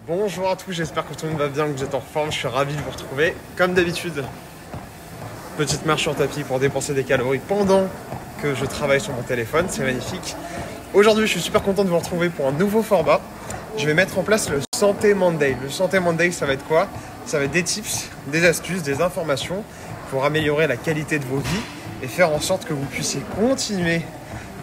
Bonjour à tous, j'espère que tout le monde va bien, que vous êtes en forme, je suis ravi de vous retrouver. Comme d'habitude, petite marche sur tapis pour dépenser des calories pendant que je travaille sur mon téléphone, c'est magnifique. Aujourd'hui, je suis super content de vous retrouver pour un nouveau format. Je vais mettre en place le Santé Monday. Le Santé Monday, ça va être quoi? Ça va être des tips, des astuces, des informations pour améliorer la qualité de vos vies et faire en sorte que vous puissiez continuer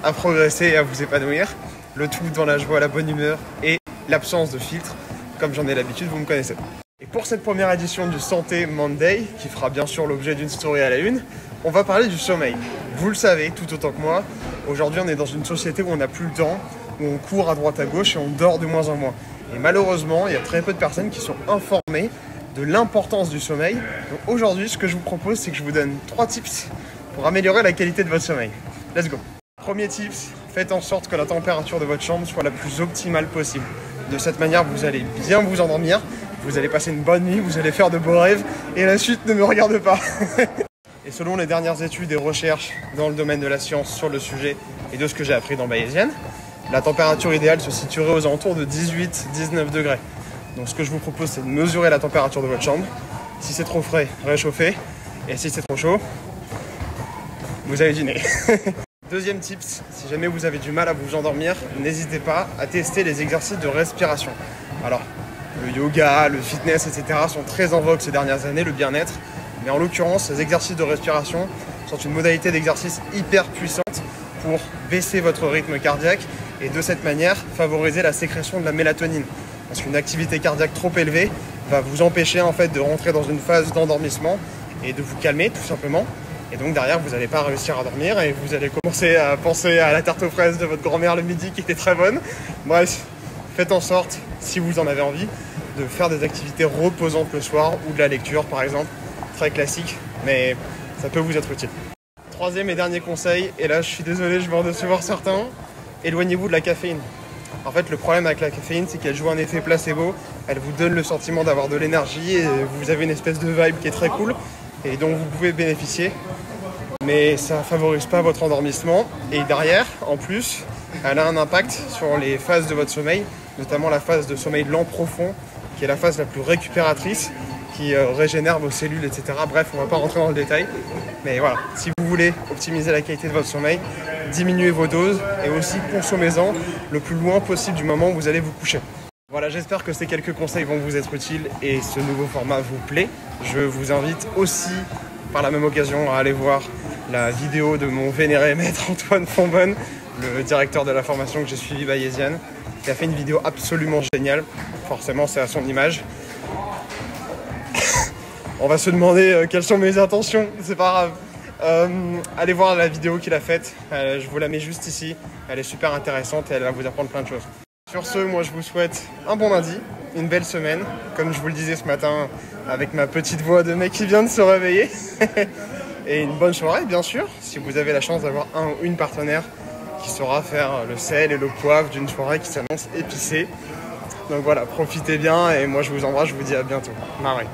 à progresser et à vous épanouir. Le tout dans la joie, la bonne humeur et l'absence de filtre. Comme j'en ai l'habitude, vous me connaissez. Et pour cette première édition du Santé Monday, qui fera bien sûr l'objet d'une story à la une, on va parler du sommeil. Vous le savez tout autant que moi, aujourd'hui on est dans une société où on n'a plus le temps, où on court à droite à gauche et on dort de moins en moins. Et malheureusement, il y a très peu de personnes qui sont informées de l'importance du sommeil. Donc aujourd'hui, ce que je vous propose, c'est que je vous donne 3 tips pour améliorer la qualité de votre sommeil. Let's go. Premier tips, faites en sorte que la température de votre chambre soit la plus optimale possible. De cette manière, vous allez bien vous endormir, vous allez passer une bonne nuit, vous allez faire de beaux rêves et la suite ne me regarde pas. Et selon les dernières études et recherches dans le domaine de la science sur le sujet et de ce que j'ai appris dans Bayesian, la température idéale se situerait aux alentours de 18-19 degrés. Donc ce que je vous propose, c'est de mesurer la température de votre chambre. Si c'est trop frais, réchauffez. Et si c'est trop chaud, vous allez dîner. Deuxième tips, si jamais vous avez du mal à vous endormir, n'hésitez pas à tester les exercices de respiration. Alors, le yoga, le fitness, etc. sont très en vogue ces dernières années, le bien-être. Mais en l'occurrence, ces exercices de respiration sont une modalité d'exercice hyper puissante pour baisser votre rythme cardiaque et de cette manière favoriser la sécrétion de la mélatonine. Parce qu'une activité cardiaque trop élevée va vous empêcher en fait de rentrer dans une phase d'endormissement et de vous calmer tout simplement. Et donc derrière, vous n'allez pas réussir à dormir et vous allez commencer à penser à la tarte aux fraises de votre grand-mère le midi qui était très bonne. Bref, faites en sorte, si vous en avez envie, de faire des activités reposantes le soir ou de la lecture par exemple. Très classique, mais ça peut vous être utile. Troisième et dernier conseil, et là je suis désolé, je vais en décevoir certains, éloignez-vous de la caféine. En fait, le problème avec la caféine, c'est qu'elle joue un effet placebo, elle vous donne le sentiment d'avoir de l'énergie et vous avez une espèce de vibe qui est très cool et dont vous pouvez bénéficier, mais ça ne favorise pas votre endormissement. Et derrière, en plus, elle a un impact sur les phases de votre sommeil, notamment la phase de sommeil lent profond, qui est la phase la plus récupératrice, qui régénère vos cellules, etc. Bref, on ne va pas rentrer dans le détail, mais voilà, si vous voulez optimiser la qualité de votre sommeil, diminuez vos doses et aussi consommez-en le plus loin possible du moment où vous allez vous coucher. Voilà, j'espère que ces quelques conseils vont vous être utiles et ce nouveau format vous plaît. Je vous invite aussi, par la même occasion, à aller voir la vidéo de mon vénéré maître Antoine Fonbonne, le directeur de la formation que j'ai suivi Bayesian, qui a fait une vidéo absolument géniale. Forcément, c'est à son image. On va se demander quelles sont mes intentions, c'est pas grave. Allez voir la vidéo qu'il a faite, je vous la mets juste ici. Elle est super intéressante et elle va vous apprendre plein de choses. Sur ce, moi je vous souhaite un bon lundi, une belle semaine, comme je vous le disais ce matin avec ma petite voix de mec qui vient de se réveiller. Et une bonne soirée bien sûr, si vous avez la chance d'avoir un ou une partenaire qui saura faire le sel et le poivre d'une soirée qui s'annonce épicée. Donc voilà, profitez bien et moi je vous embrasse, je vous dis à bientôt. Marée.